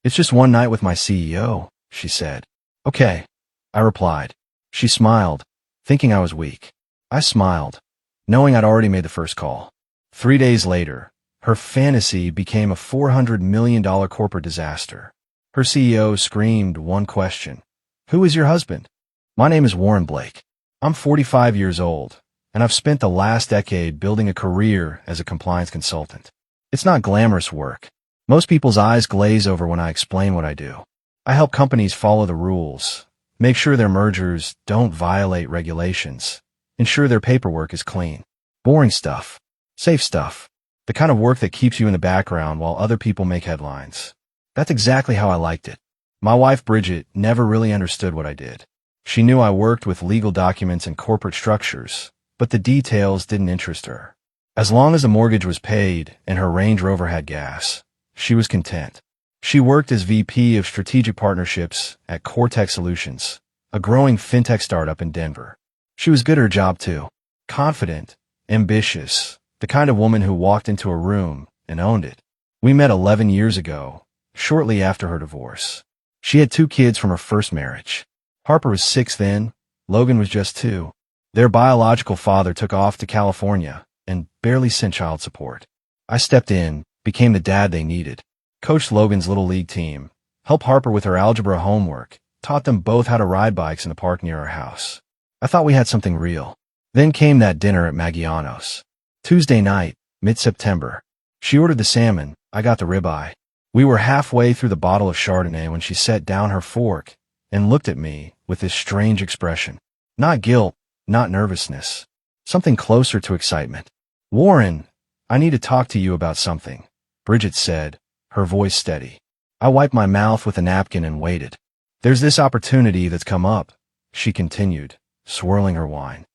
It's just one night with my CEO, she said. Okay, I replied. She smiled, thinking I was weak. I smiled, knowing I'd already made the first call. 3 days later, her fantasy became a $400 million corporate disaster. Her CEO screamed one question. Who is your husband? My name is Warren Blake. I'm 45 years old, and I've spent the last decade building a career as a compliance consultant. It's not glamorous work. Most people's eyes glaze over when I explain what I do. I help companies follow the rules, make sure their mergers don't violate regulations, ensure their paperwork is clean. Boring stuff. Safe stuff. The kind of work that keeps you in the background while other people make headlines. That's exactly how I liked it. My wife, Bridget, never really understood what I did. She knew I worked with legal documents and corporate structures, but the details didn't interest her. As long as the mortgage was paid and her Range Rover had gas, she was content. She worked as VP of Strategic Partnerships at Cortex Solutions, a growing fintech startup in Denver. She was good at her job too. Confident, ambitious, the kind of woman who walked into a room and owned it. We met 11 years ago, shortly after her divorce. She had 2 kids from her first marriage. Harper was 6 then, Logan was just 2. Their biological father took off to California and barely sent child support. I stepped in, became the dad they needed, coached Logan's little league team, helped Harper with her algebra homework, taught them both how to ride bikes in the park near our house. I thought we had something real. Then came that dinner at Maggiano's. Tuesday night, mid-September. She ordered the salmon, I got the ribeye. We were halfway through the bottle of Chardonnay when she set down her fork and looked at me with this strange expression. Not guilt, not nervousness. Something closer to excitement. Warren, I need to talk to you about something, Bridget said, her voice steady. I wiped my mouth with a napkin and waited. There's this opportunity that's come up, she continued, swirling her wine.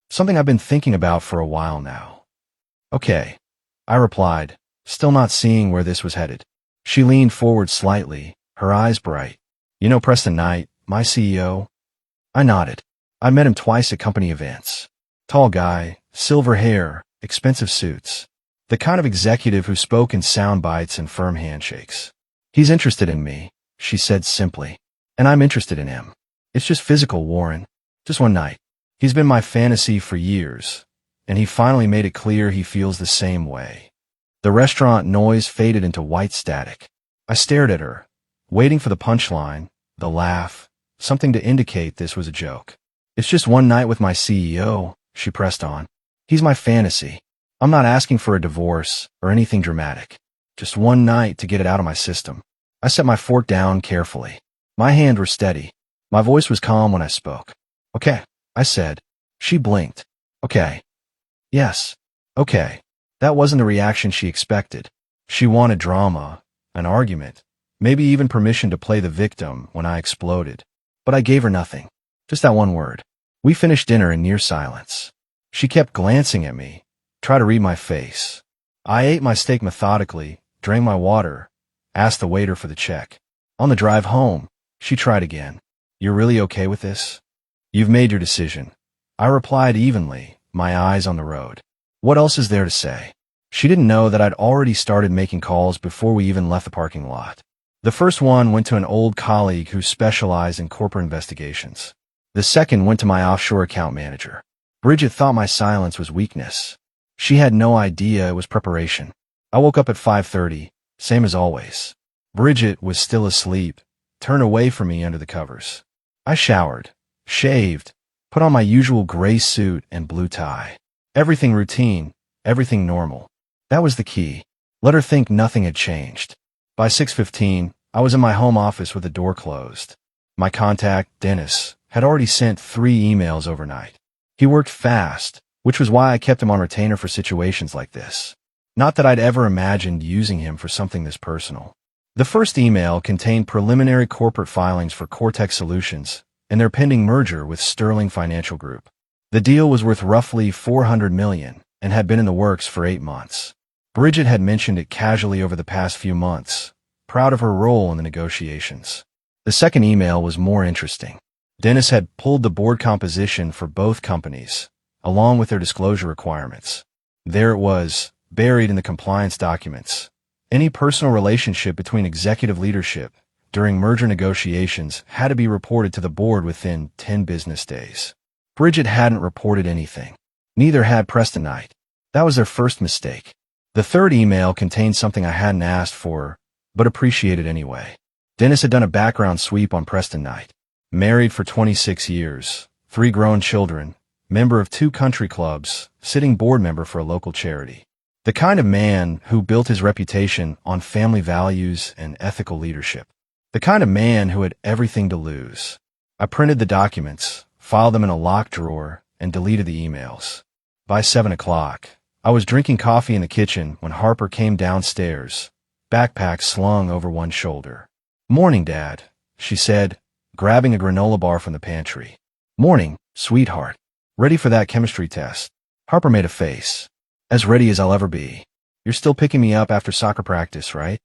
Something I've been thinking about for a while now. Okay, I replied, still not seeing where this was headed. She leaned forward slightly, her eyes bright. You know Preston Knight, my CEO? I nodded. I met him twice at company events. Tall guy, silver hair, expensive suits. The kind of executive who spoke in sound bites and firm handshakes. He's interested in me, she said simply. And I'm interested in him. It's just physical, Warren. Just one night. He's been my fantasy for years, and he finally made it clear he feels the same way. The restaurant noise faded into white static. I stared at her, waiting for the punchline, the laugh, something to indicate this was a joke. It's just one night with my CEO, she pressed on. He's my fantasy. I'm not asking for a divorce or anything dramatic. Just one night to get it out of my system. I set my fork down carefully. My hands were steady. My voice was calm when I spoke. Okay, I said. She blinked. Okay. Yes. Okay. That wasn't the reaction she expected. She wanted drama, an argument, maybe even permission to play the victim when I exploded. But I gave her nothing. Just that one word. We finished dinner in near silence. She kept glancing at me, tried to read my face. I ate my steak methodically, drank my water, asked the waiter for the check. On the drive home, she tried again. You're really okay with this? You've made your decision. I replied evenly, my eyes on the road. What else is there to say? She didn't know that I'd already started making calls before we even left the parking lot. The first one went to an old colleague who specialized in corporate investigations. The second went to my offshore account manager. Bridget thought my silence was weakness. She had no idea it was preparation. I woke up at 5:30, same as always. Bridget was still asleep, turned away from me under the covers. I showered, shaved, put on my usual gray suit and blue tie. Everything routine, everything normal. That was the key. Let her think nothing had changed. By 6:15, I was in my home office with the door closed. My contact, Dennis, had already sent 3 emails overnight. He worked fast, which was why I kept him on retainer for situations like this. Not that I'd ever imagined using him for something this personal. The first email contained preliminary corporate filings for Cortex Solutions and their pending merger with Sterling Financial Group. The deal was worth roughly $400 million and had been in the works for 8 months. Bridget had mentioned it casually over the past few months, proud of her role in the negotiations. The second email was more interesting. Dennis had pulled the board composition for both companies, along with their disclosure requirements. There it was, buried in the compliance documents, Any personal relationship between executive leadership during merger negotiations had to be reported to the board within 10 business days. Bridget hadn't reported anything. Neither had Preston Knight. That was their first mistake. The third email contained something I hadn't asked for, but appreciated anyway. Dennis had done a background sweep on Preston Knight. Married for 26 years, 3 grown children, member of 2 country clubs, sitting board member for a local charity. The kind of man who built his reputation on family values and ethical leadership. The kind of man who had everything to lose. I printed the documents, filed them in a locked drawer, and deleted the emails. By 7 o'clock, I was drinking coffee in the kitchen when Harper came downstairs, backpack slung over one shoulder. "Morning, Dad," she said, grabbing a granola bar from the pantry. "Morning, sweetheart. Ready for that chemistry test?" Harper made a face. "As ready as I'll ever be. You're still picking me up after soccer practice, right?"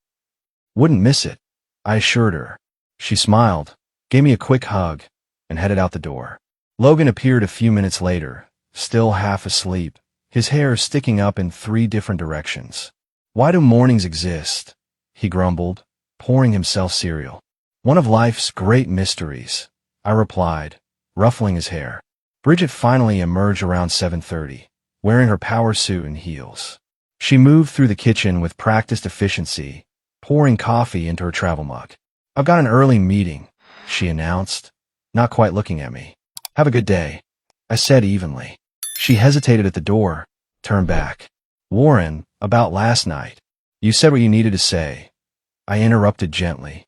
"Wouldn't miss it," I assured her. She smiled, gave me a quick hug, and headed out the door. Logan appeared a few minutes later, still half asleep, his hair sticking up in 3 different directions. "Why do mornings exist?" he grumbled, pouring himself cereal. "One of life's great mysteries," I replied, ruffling his hair. Bridget finally emerged around 7:30, wearing her power suit and heels. She moved through the kitchen with practiced efficiency, pouring coffee into her travel mug. "I've got an early meeting," she announced, not quite looking at me. "Have a good day," I said evenly. She hesitated at the door, turned back. "Warren, about last night. You said what you needed to say." I interrupted gently.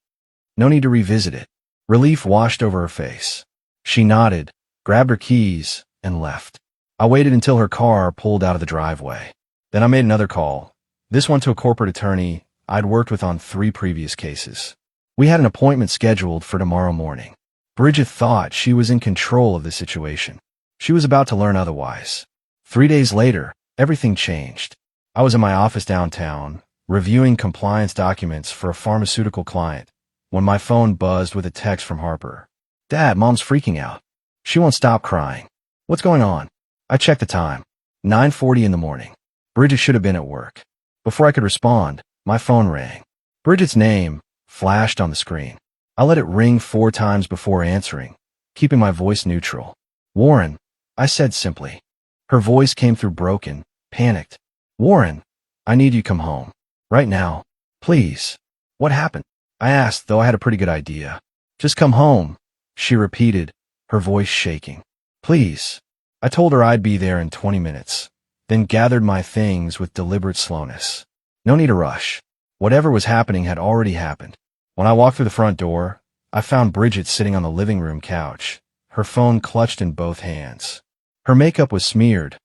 "No need to revisit it." Relief washed over her face. She nodded, grabbed her keys, and left. I waited until her car pulled out of the driveway. Then I made another call, this one to a corporate attorney I'd worked with on 3 previous cases. We had an appointment scheduled for tomorrow morning. Bridget thought she was in control of the situation. She was about to learn otherwise. 3 days later, everything changed. I was in my office downtown, reviewing compliance documents for a pharmaceutical client, when my phone buzzed with a text from Harper. "Dad, Mom's freaking out. She won't stop crying. What's going on?" I checked the time. 9:40 in the morning. Bridget should have been at work. Before I could respond, my phone rang. Bridget's name flashed on the screen. I let it ring 4 times before answering, keeping my voice neutral. "Warren," I said simply. Her voice came through broken, panicked. "Warren, I need you to come home. Right now. Please." "What happened?" I asked, though I had a pretty good idea. "Just come home," she repeated, her voice shaking. "Please." I told her I'd be there in 20 minutes, then gathered my things with deliberate slowness. No need to rush. Whatever was happening had already happened. When I walked through the front door, I found Bridget sitting on the living room couch, her phone clutched in both hands. Her makeup was smeared,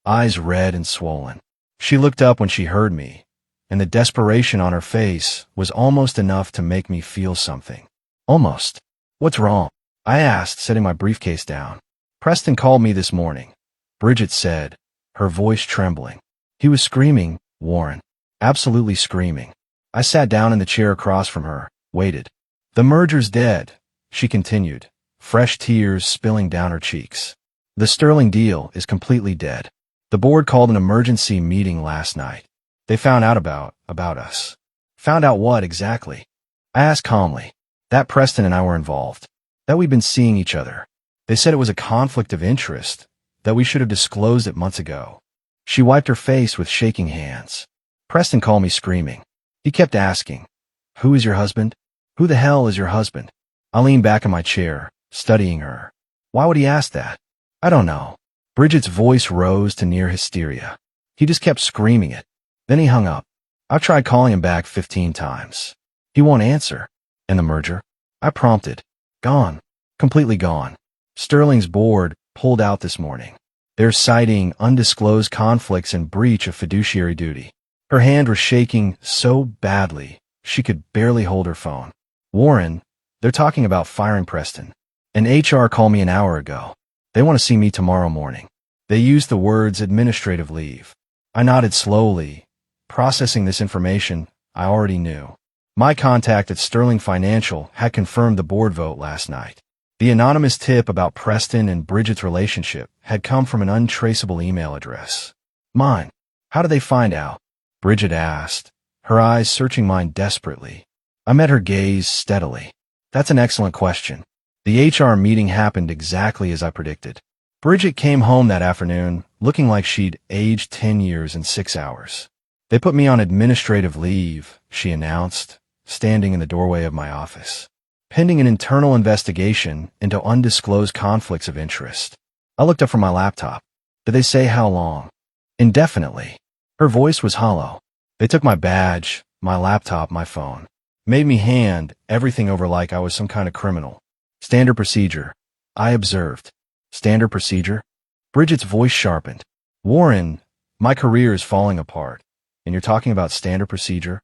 eyes red and swollen. She looked up when she heard me, and the desperation on her face was almost enough to make me feel something. Almost. "What's wrong?" I asked, setting my briefcase down. "Preston called me this morning," Bridget said, her voice trembling. "He was screaming, Warren. Absolutely screaming." I sat down in the chair across from her, waited. "The merger's dead," she continued, fresh tears spilling down her cheeks. "The Sterling deal is completely dead. The board called an emergency meeting last night. They found out about us." "Found out what exactly?" I asked calmly. "That Preston and I were involved. That we'd been seeing each other. They said it was a conflict of interest, that we should have disclosed it months ago." She wiped her face with shaking hands. "Preston called me screaming. He kept asking, 'Who is your husband? Who the hell is your husband?'" I leaned back in my chair, studying her. "Why would he ask that?" "I don't know." Bridget's voice rose to near hysteria. "He just kept screaming it. Then he hung up. I've tried calling him back 15 times. He won't answer." "And the merger?" I prompted. "Gone. Completely gone. Sterling's board pulled out this morning. They're citing undisclosed conflicts and breach of fiduciary duty." Her hand was shaking so badly she could barely hold her phone. "Warren, they're talking about firing Preston. An HR called me an hour ago. They want to see me tomorrow morning. They used the words administrative leave." I nodded slowly, processing this information I already knew. My contact at Sterling Financial had confirmed the board vote last night. The anonymous tip about Preston and Bridget's relationship had come from an untraceable email address. "Mine. How did they find out?" Bridget asked, her eyes searching mine desperately. I met her gaze steadily. That's an excellent question. The HR meeting happened exactly as I predicted. Bridget came home that afternoon, looking like she'd aged 10 years in 6 hours. They put me on administrative leave, she announced, standing in the doorway of my office. Pending an internal investigation into undisclosed conflicts of interest. I looked up from my laptop. Did they say how long? Indefinitely. Her voice was hollow. They took my badge, my laptop, my phone. Made me hand everything over like I was some kind of criminal. Standard procedure, I observed. Standard procedure? Bridget's voice sharpened. Warren, my career is falling apart, and you're talking about standard procedure?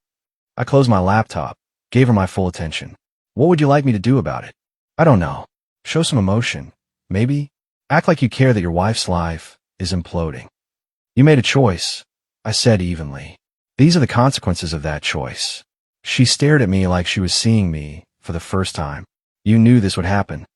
I closed my laptop, gave her my full attention. What would you like me to do about it? I don't know. Show some emotion. Maybe? Act like you care that your wife's life is imploding. You made a choice, I said evenly. These are the consequences of that choice. She stared at me like she was seeing me for the first time. You knew this would happen.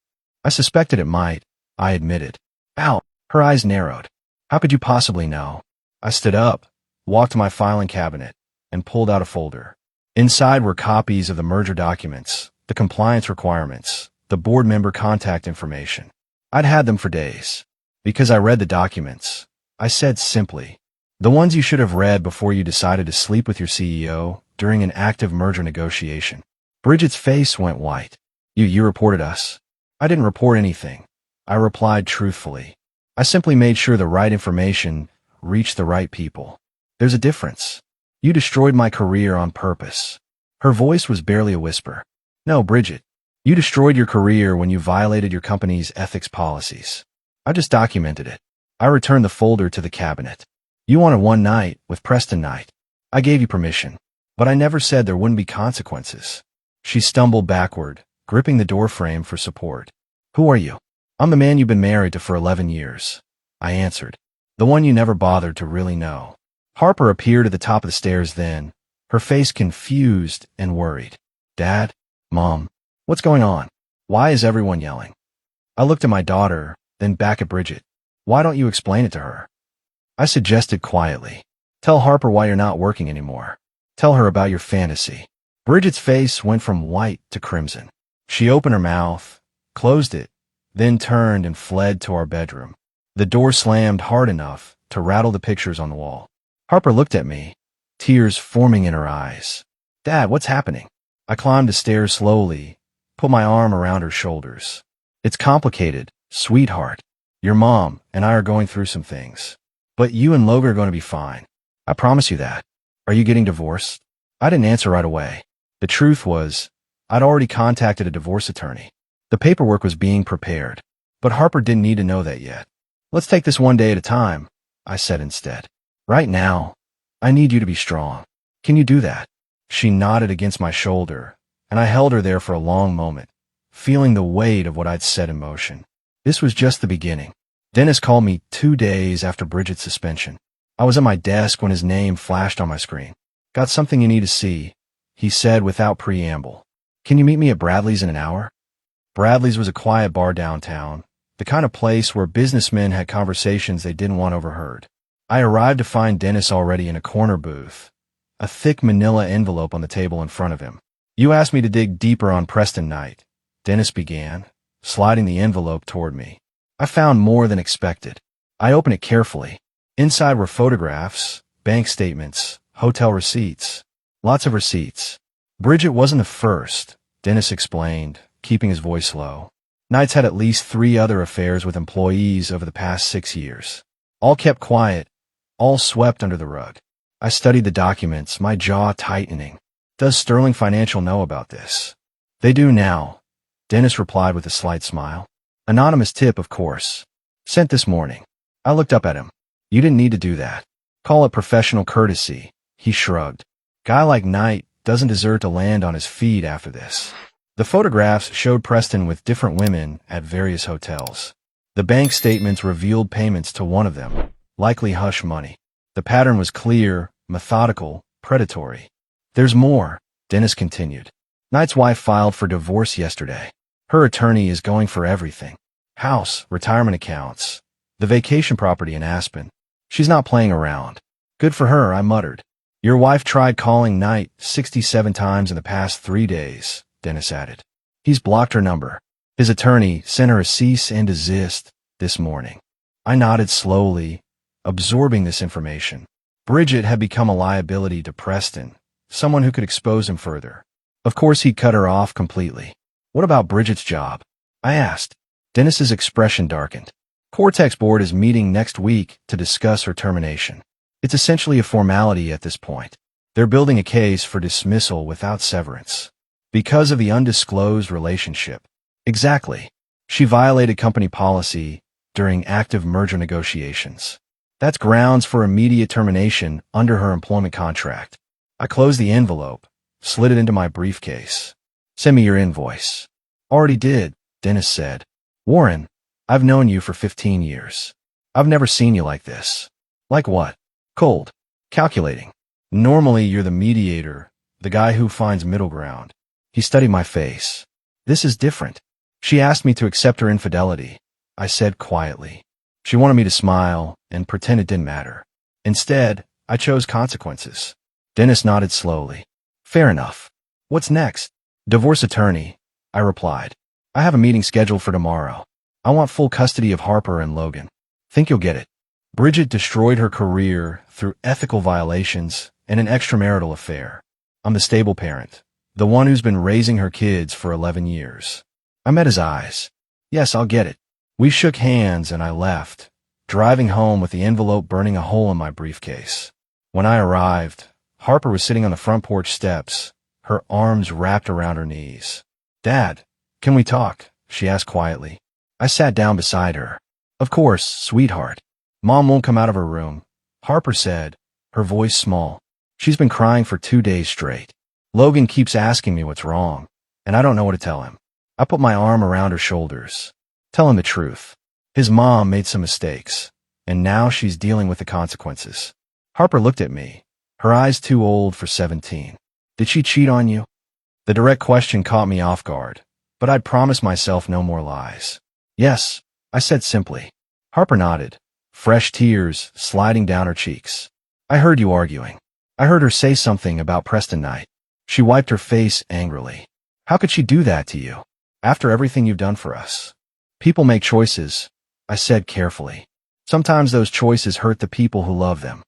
I suspected it might, I admitted. Ow, her eyes narrowed. How could you possibly know? I stood up, walked to my filing cabinet, and pulled out a folder. Inside were copies of the merger documents, the compliance requirements, the board member contact information. I'd had them for days. Because I read the documents, I said simply, the ones you should have read before you decided to sleep with your CEO during an active merger negotiation. Bridget's face went white. You reported us. I didn't report anything. I replied truthfully. I simply made sure the right information reached the right people. There's a difference. You destroyed my career on purpose. Her voice was barely a whisper. No, Bridget. You destroyed your career when you violated your company's ethics policies. I just documented it. I returned the folder to the cabinet. You wanted one night with Preston Knight. I gave you permission, but I never said there wouldn't be consequences. She stumbled backward, gripping the doorframe for support. Who are you? I'm the man you've been married to for 11 years. I answered. The one you never bothered to really know. Harper appeared at the top of the stairs then, her face confused and worried. Dad? Mom? What's going on? Why is everyone yelling? I looked at my daughter, then back at Bridget. Why don't you explain it to her? I suggested quietly. Tell Harper why you're not working anymore. Tell her about your fantasy. Bridget's face went from white to crimson. She opened her mouth, closed it, then turned and fled to our bedroom. The door slammed hard enough to rattle the pictures on the wall. Harper looked at me, tears forming in her eyes. Dad, what's happening? I climbed the stairs slowly, put my arm around her shoulders. It's complicated, sweetheart. Your mom and I are going through some things. But you and Logan are going to be fine. I promise you that. Are you getting divorced? I didn't answer right away. The truth was, I'd already contacted a divorce attorney. The paperwork was being prepared, but Harper didn't need to know that yet. Let's take this one day at a time, I said instead. Right now, I need you to be strong. Can you do that? She nodded against my shoulder, and I held her there for a long moment, feeling the weight of what I'd set in motion. This was just the beginning. Dennis called me 2 days after Bridget's suspension. I was at my desk when his name flashed on my screen. Got something you need to see, he said without preamble. Can you meet me at Bradley's in an hour? Bradley's was a quiet bar downtown, the kind of place where businessmen had conversations they didn't want overheard. I arrived to find Dennis already in a corner booth, a thick manila envelope on the table in front of him. You asked me to dig deeper on Preston Knight, Dennis began, sliding the envelope toward me. I found more than expected. I opened it carefully. Inside were photographs, bank statements, hotel receipts. Lots of receipts. Bridget wasn't the first, Dennis explained, keeping his voice low. Knight's had at least 3 other affairs with employees over the past 6 years. All kept quiet, all swept under the rug. I studied the documents, my jaw tightening. Does Sterling Financial know about this? They do now, Dennis replied with a slight smile. Anonymous tip, of course. Sent this morning. I looked up at him. You didn't need to do that. Call it professional courtesy, he shrugged. Guy like Knight doesn't deserve to land on his feet after this. The photographs showed Preston with different women at various hotels. The bank statements revealed payments to one of them, likely hush money. The pattern was clear, methodical, predatory. There's more, Dennis continued. Knight's wife filed for divorce yesterday. Her attorney is going for everything. House, retirement accounts, the vacation property in Aspen. She's not playing around. Good for her, I muttered. Your wife tried calling Knight 67 times in the past 3 days, Dennis added. He's blocked her number. His attorney sent her a cease and desist this morning. I nodded slowly, absorbing this information. Bridget had become a liability to Preston, someone who could expose him further. Of course, he'd cut her off completely. What about Bridget's job? I asked. Dennis's expression darkened. Cortex Board is meeting next week to discuss her termination. It's essentially a formality at this point. They're building a case for dismissal without severance. Because of the undisclosed relationship. Exactly. She violated company policy during active merger negotiations. That's grounds for immediate termination under her employment contract. I closed the envelope, slid it into my briefcase. Send me your invoice. Already did, Dennis said. Warren, I've known you for 15 years. I've never seen you like this. Like what? Cold. Calculating. Normally you're the mediator, the guy who finds middle ground. He studied my face. This is different. She asked me to accept her infidelity. I said quietly. She wanted me to smile and pretend it didn't matter. Instead, I chose consequences. Dennis nodded slowly. Fair enough. What's next? Divorce attorney, I replied. I have a meeting scheduled for tomorrow. I want full custody of Harper and Logan. Think you'll get it. Bridget destroyed her career through ethical violations and an extramarital affair. I'm the stable parent, the one who's been raising her kids for 11 years. I met his eyes. Yes, I'll get it. We shook hands and I left, driving home with the envelope burning a hole in my briefcase. When I arrived, Harper was sitting on the front porch steps, her arms wrapped around her knees. Dad, can we talk? She asked quietly. I sat down beside her. Of course, sweetheart. Mom won't come out of her room, Harper said, her voice small. She's been crying for 2 days straight. Logan keeps asking me what's wrong, and I don't know what to tell him. I put my arm around her shoulders. Tell him the truth. His mom made some mistakes, and now she's dealing with the consequences. Harper looked at me, her eyes too old for 17. Did she cheat on you? The direct question caught me off guard, but I'd promised myself no more lies. Yes, I said simply. Harper nodded, fresh tears sliding down her cheeks. I heard you arguing. I heard her say something about Preston Knight. She wiped her face angrily. How could she do that to you? After everything you've done for us. People make choices, I said carefully. Sometimes those choices hurt the people who love them.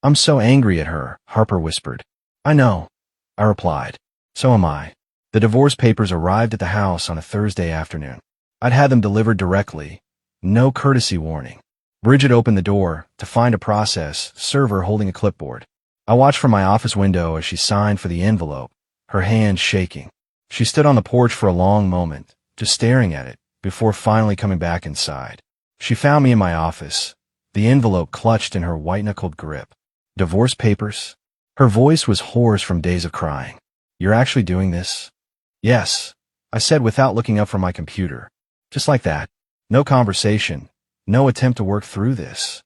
I'm so angry at her, Harper whispered. I know, I replied. So am I. The divorce papers arrived at the house on a Thursday afternoon. I'd had them delivered directly. No courtesy warning. Bridget opened the door to find a process server holding a clipboard. I watched from my office window as she signed for the envelope, her hands shaking. She stood on the porch for a long moment, just staring at it, before finally coming back inside. She found me in my office, the envelope clutched in her white-knuckled grip. Divorce papers? Her voice was hoarse from days of crying. You're actually doing this? Yes, I said without looking up from my computer. Just like that. No conversation, no attempt to work through this.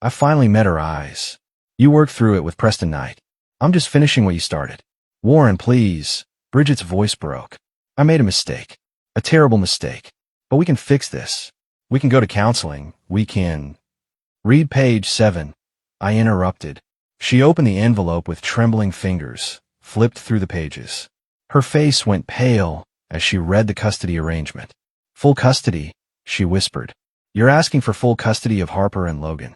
I finally met her eyes. You worked through it with Preston Knight. I'm just finishing what you started. Warren, please. Bridget's voice broke. I made a mistake. A terrible mistake. But we can fix this. We can go to counseling. We can... Read page 7. I interrupted. She opened the envelope with trembling fingers, flipped through the pages. Her face went pale as she read the custody arrangement. Full custody, she whispered. You're asking for full custody of Harper and Logan.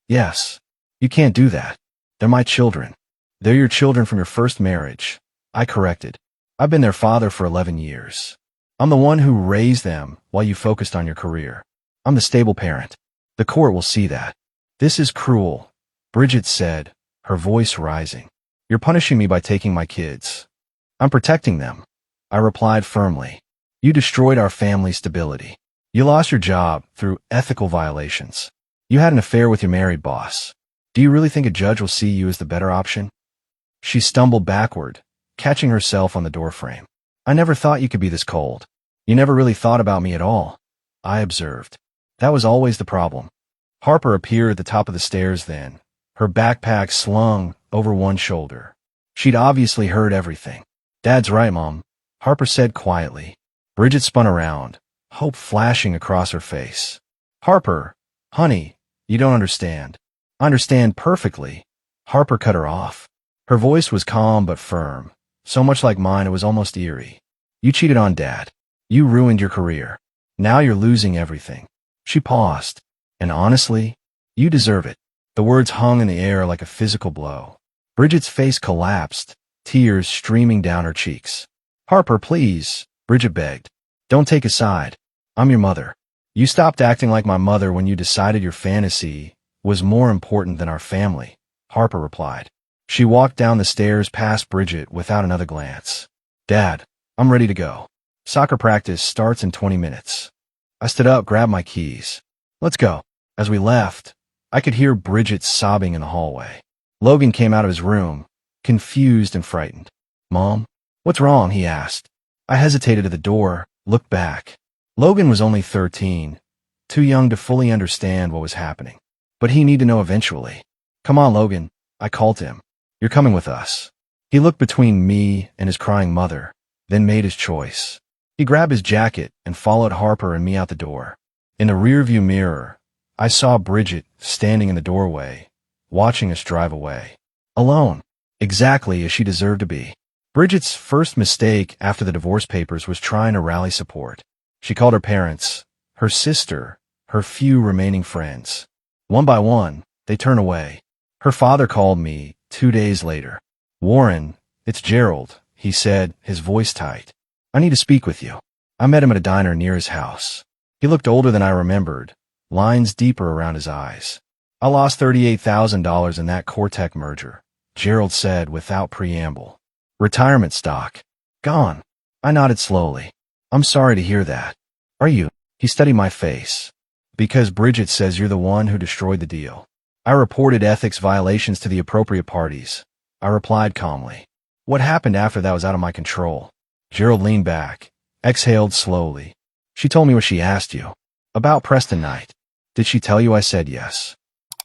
Yes. You can't do that. They're my children. They're your children from your first marriage. I corrected. I've been their father for 11 years. I'm the one who raised them while you focused on your career. I'm the stable parent. The court will see that. This is cruel, Bridget said, her voice rising. You're punishing me by taking my kids. I'm protecting them, I replied firmly. You destroyed our family stability. You lost your job through ethical violations. You had an affair with your married boss. Do you really think a judge will see you as the better option? She stumbled backward, catching herself on the doorframe. I never thought you could be this cold. You never really thought about me at all, I observed. That was always the problem. Harper appeared at the top of the stairs then, her backpack slung over one shoulder. She'd obviously heard everything. Dad's right, Mom, Harper said quietly. Bridget spun around, hope flashing across her face. Harper, honey, you don't understand. I understand perfectly, Harper cut her off. Her voice was calm but firm, so much like mine it was almost eerie. You cheated on Dad. You ruined your career. Now you're losing everything. She paused. And honestly, you deserve it. The words hung in the air like a physical blow. Bridget's face collapsed, tears streaming down her cheeks. Harper, please, Bridget begged. Don't take a side. I'm your mother. You stopped acting like my mother when you decided your fantasy was more important than our family, Harper replied. She walked down the stairs past Bridget without another glance. Dad, I'm ready to go. Soccer practice starts in 20 minutes. I stood up, grabbed my keys. Let's go. As we left, I could hear Bridget sobbing in the hallway. Logan came out of his room, confused and frightened. Mom, what's wrong? He asked. I hesitated at the door, looked back. Logan was only 13, too young to fully understand what was happening. But he needed to know eventually. Come on, Logan, I called to him. You're coming with us. He looked between me and his crying mother, then made his choice. He grabbed his jacket and followed Harper and me out the door. In the rearview mirror, I saw Bridget standing in the doorway, watching us drive away. Alone, exactly as she deserved to be. Bridget's first mistake after the divorce papers was trying to rally support. She called her parents, her sister, her few remaining friends. One by one, they turned away. Her father called me 2 days later. Warren, it's Gerald, he said, his voice tight. I need to speak with you. I met him at a diner near his house. He looked older than I remembered, lines deeper around his eyes. I lost $38,000 in that Cortec merger, Gerald said without preamble. Retirement stock. Gone. I nodded slowly. I'm sorry to hear that. Are you? He studied my face. Because Bridget says you're the one who destroyed the deal. I reported ethics violations to the appropriate parties. I replied calmly. What happened after that was out of my control. Gerald leaned back, exhaled slowly. She told me what she asked you. About Preston Knight. Did she tell you I said yes?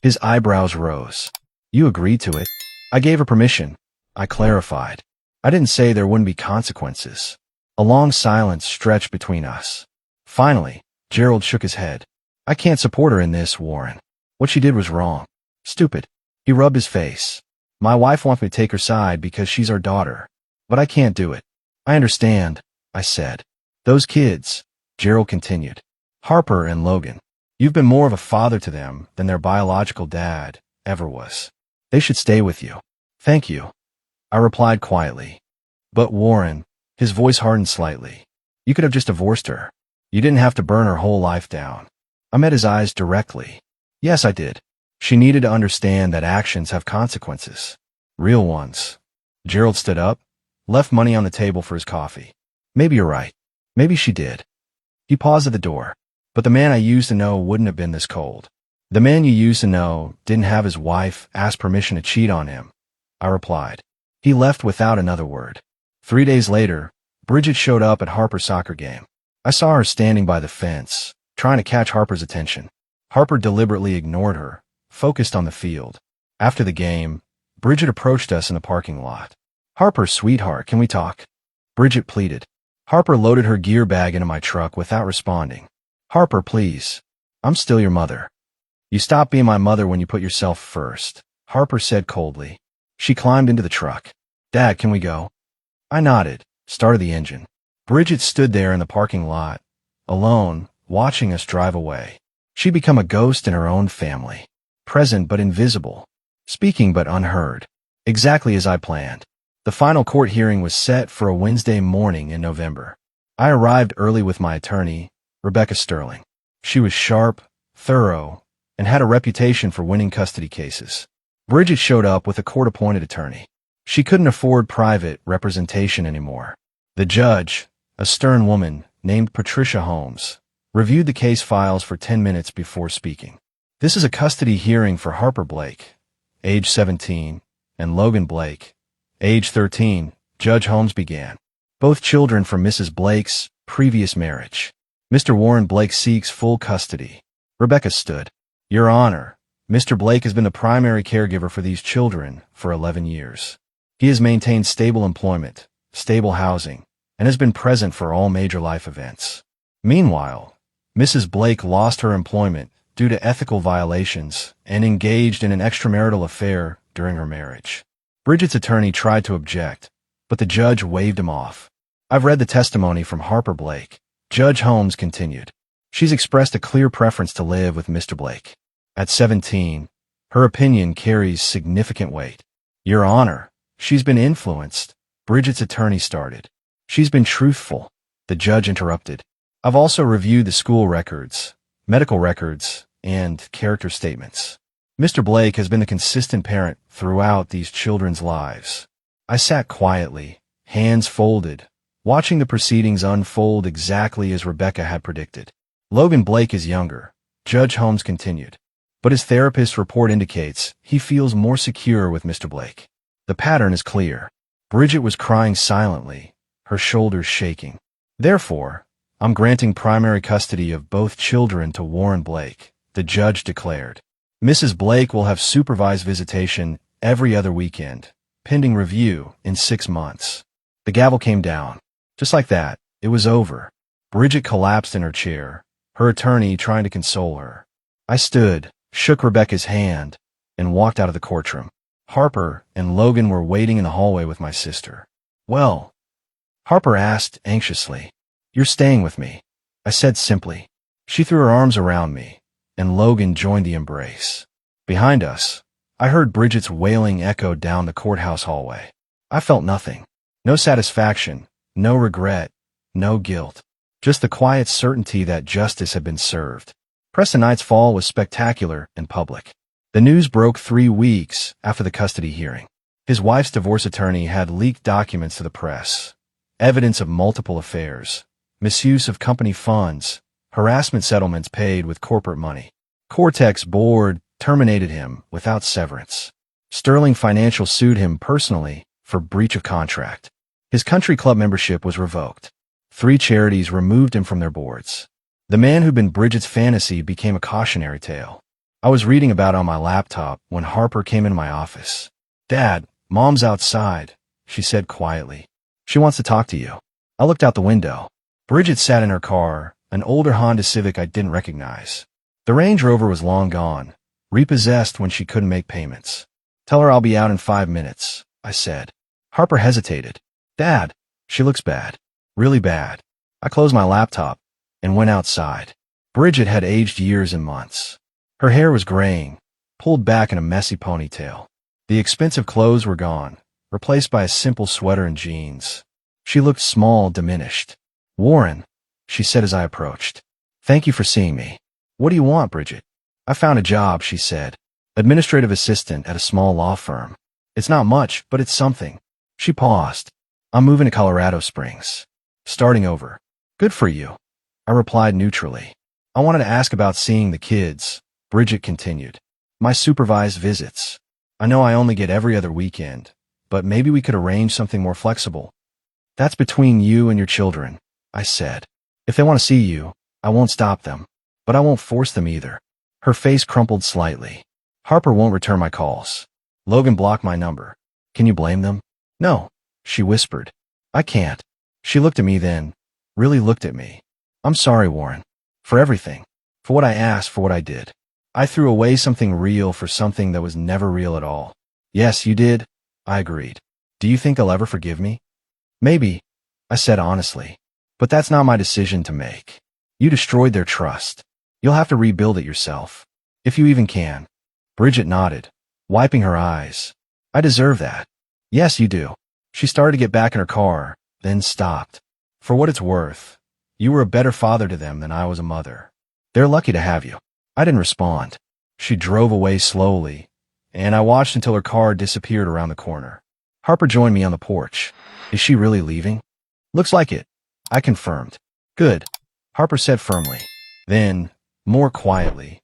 His eyebrows rose. You agreed to it. I gave her permission. I clarified. I didn't say there wouldn't be consequences. A long silence stretched between us. Finally, Gerald shook his head. I can't support her in this, Warren. What she did was wrong. Stupid. He rubbed his face. My wife wants me to take her side because she's our daughter. But I can't do it. I understand, I said. Those kids, Gerald continued. Harper and Logan. You've been more of a father to them than their biological dad ever was. They should stay with you. Thank you. I replied quietly. But Warren, his voice hardened slightly. You could have just divorced her. You didn't have to burn her whole life down. I met his eyes directly. Yes, I did. She needed to understand that actions have consequences. Real ones. Gerald stood up, left money on the table for his coffee. Maybe you're right. Maybe she did. He paused at the door. But the man I used to know wouldn't have been this cold. The man you used to know didn't have his wife ask permission to cheat on him, I replied. He left without another word. 3 days later, Bridget showed up at Harper's soccer game. I saw her standing by the fence, trying to catch Harper's attention. Harper deliberately ignored her, focused on the field. After the game, Bridget approached us in the parking lot. Harper, sweetheart, can we talk? Bridget pleaded. Harper loaded her gear bag into my truck without responding. Harper, please. I'm still your mother. You stopped being my mother when you put yourself first, Harper said coldly. She climbed into the truck. Dad, can we go? I nodded, started the engine. Bridget stood there in the parking lot, alone, watching us drive away. She'd become a ghost in her own family. Present but invisible. Speaking but unheard. Exactly as I planned. The final court hearing was set for a Wednesday morning in November. I arrived early with my attorney, Rebecca Sterling. She was sharp, thorough, and had a reputation for winning custody cases. Bridget showed up with a court-appointed attorney. She couldn't afford private representation anymore. The judge, a stern woman named Patricia Holmes, reviewed the case files for 10 minutes before speaking. This is a custody hearing for Harper Blake, age 17, and Logan Blake, age 13, Judge Holmes began. Both children from Mrs. Blake's previous marriage. Mr. Warren Blake seeks full custody. Rebecca stood. Your Honor, Mr. Blake has been the primary caregiver for these children for 11 years. He has maintained stable employment, stable housing, and has been present for all major life events. Meanwhile, Mrs. Blake lost her employment due to ethical violations and engaged in an extramarital affair during her marriage. Bridget's attorney tried to object, but the judge waved him off. I've read the testimony from Harper Blake. Judge Holmes continued. She's expressed a clear preference to live with Mr. Blake. At 17, her opinion carries significant weight. Your Honor, she's been influenced. Bridget's attorney started. She's been truthful. The judge interrupted. I've also reviewed the school records, medical records, and character statements. Mr. Blake has been the consistent parent throughout these children's lives. I sat quietly, hands folded, watching the proceedings unfold exactly as Rebecca had predicted. Logan Blake is younger, Judge Holmes continued, but his therapist's report indicates he feels more secure with Mr. Blake. The pattern is clear. Bridget was crying silently, her shoulders shaking. Therefore, I'm granting primary custody of both children to Warren Blake, the judge declared. Mrs. Blake will have supervised visitation every other weekend, pending review in 6 months. The gavel came down. Just like that, it was over. Bridget collapsed in her chair, her attorney trying to console her. I stood, shook Rebecca's hand, and walked out of the courtroom. Harper and Logan were waiting in the hallway with my sister. Well, Harper asked anxiously. You're staying with me, I said simply. She threw her arms around me, and Logan joined the embrace. Behind us, I heard Bridget's wailing echo down the courthouse hallway. I felt nothing. No satisfaction, no regret, no guilt. Just the quiet certainty that justice had been served. Preston Knight's fall was spectacular and public. The news broke 3 weeks after the custody hearing. His wife's divorce attorney had leaked documents to the press, evidence of multiple affairs, misuse of company funds, harassment settlements paid with corporate money. Cortex board terminated him without severance. Sterling Financial sued him personally for breach of contract. His country club membership was revoked. 3 charities removed him from their boards. The man who'd been Bridget's fantasy became a cautionary tale. I was reading about it on my laptop when Harper came into my office. Dad, Mom's outside, she said quietly. She wants to talk to you. I looked out the window. Bridget sat in her car, an older Honda Civic I didn't recognize. The Range Rover was long gone, repossessed when she couldn't make payments. Tell her I'll be out in 5 minutes, I said. Harper hesitated. Dad, she looks bad. Really bad. I closed my laptop and went outside. Bridget had aged years and months. Her hair was graying, pulled back in a messy ponytail. The expensive clothes were gone, replaced by a simple sweater and jeans. She looked small, diminished. Warren, she said as I approached. Thank you for seeing me. What do you want, Bridget? I found a job, she said. Administrative assistant at a small law firm. It's not much, but it's something. She paused. I'm moving to Colorado Springs. Starting over. Good for you, I replied neutrally. I wanted to ask about seeing the kids, Bridget continued. My supervised visits. I know I only get every other weekend, but maybe we could arrange something more flexible. That's between you and your children, I said. If they want to see you, I won't stop them, but I won't force them either. Her face crumpled slightly. Harper won't return my calls. Logan blocked my number. Can you blame them? No, she whispered. I can't. She looked at me then, really looked at me. I'm sorry, Warren. For everything. For what I asked, for what I did. I threw away something real for something that was never real at all. Yes, you did, I agreed. Do you think they'll ever forgive me? Maybe, I said honestly. But that's not my decision to make. You destroyed their trust. You'll have to rebuild it yourself. If you even can. Bridget nodded, wiping her eyes. I deserve that. Yes, you do. She started to get back in her car, then stopped. For what it's worth, you were a better father to them than I was a mother. They're lucky to have you. I didn't respond. She drove away slowly, and I watched until her car disappeared around the corner. Harper joined me on the porch. Is she really leaving? Looks like it, I confirmed. Good, Harper said firmly. Then, more quietly,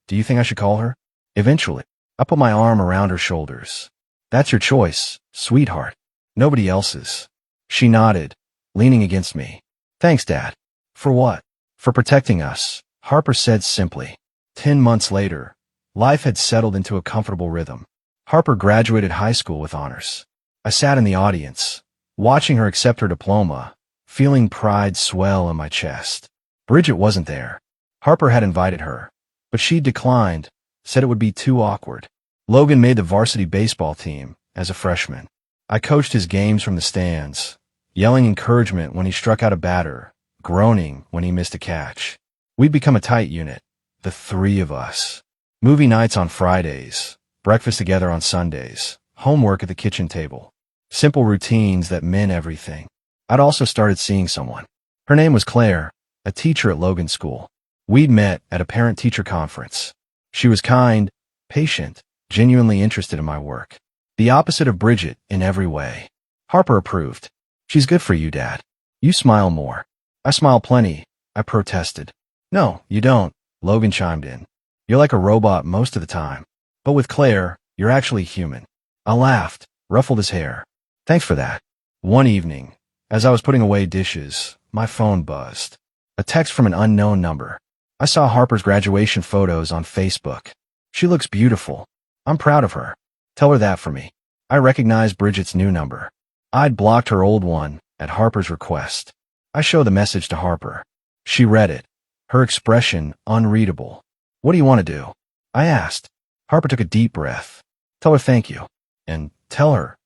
do you think I should call her? Eventually, I put my arm around her shoulders. That's your choice, sweetheart. Nobody else's. She nodded, leaning against me. Thanks, Dad. For what? For protecting us, Harper said simply. 10 months later, life had settled into a comfortable rhythm. Harper graduated high school with honors. I sat in the audience, watching her accept her diploma, feeling pride swell in my chest. Bridget wasn't there. Harper had invited her, but she declined, said it would be too awkward. Logan made the varsity baseball team as a freshman. I coached his games from the stands, yelling encouragement when he struck out a batter, groaning when he missed a catch. We'd become a tight unit, the three of us. Movie nights on Fridays, breakfast together on Sundays, homework at the kitchen table. Simple routines that meant everything. I'd also started seeing someone. Her name was Claire, a teacher at Logan School. We'd met at a parent-teacher conference. She was kind, patient, genuinely interested in my work. The opposite of Bridget in every way. Harper approved. She's good for you, Dad. You smile more. I smile plenty, I protested. No, you don't, Logan chimed in. You're like a robot most of the time. But with Claire, you're actually human. I laughed, ruffled his hair. Thanks for that. One evening, as I was putting away dishes, my phone buzzed. A text from an unknown number. I saw Harper's graduation photos on Facebook. She looks beautiful. I'm proud of her. Tell her that for me. I recognized Bridget's new number. I'd blocked her old one at Harper's request. I showed the message to Harper. She read it. Her expression unreadable. What do you want to do? I asked. Harper took a deep breath. Tell her thank you. And tell her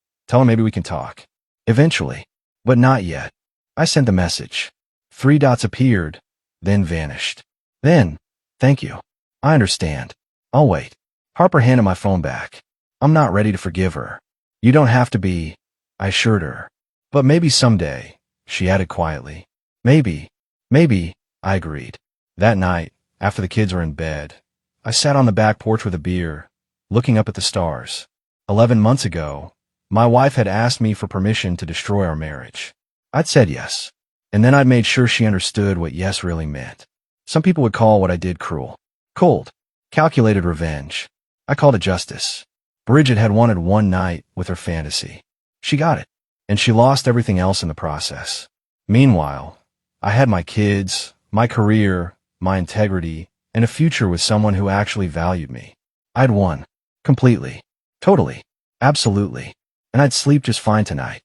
maybe we can talk. Eventually. But not yet. I sent the message. 3 dots appeared, then vanished. Then, thank you. I understand. I'll wait. Harper handed my phone back. I'm not ready to forgive her. You don't have to be, I assured her. But maybe someday, she added quietly. Maybe, I agreed. That night, after the kids were in bed, I sat on the back porch with a beer, looking up at the stars. 11 months ago, my wife had asked me for permission to destroy our marriage. I'd said yes. And then I'd made sure she understood what yes really meant. Some people would call what I did cruel. Cold. Calculated revenge. I called it justice. Bridget had wanted one night with her fantasy. She got it. And she lost everything else in the process. Meanwhile, I had my kids, my career, my integrity, and a future with someone who actually valued me. I'd won. Completely. Totally. Absolutely. And I'd sleep just fine tonight.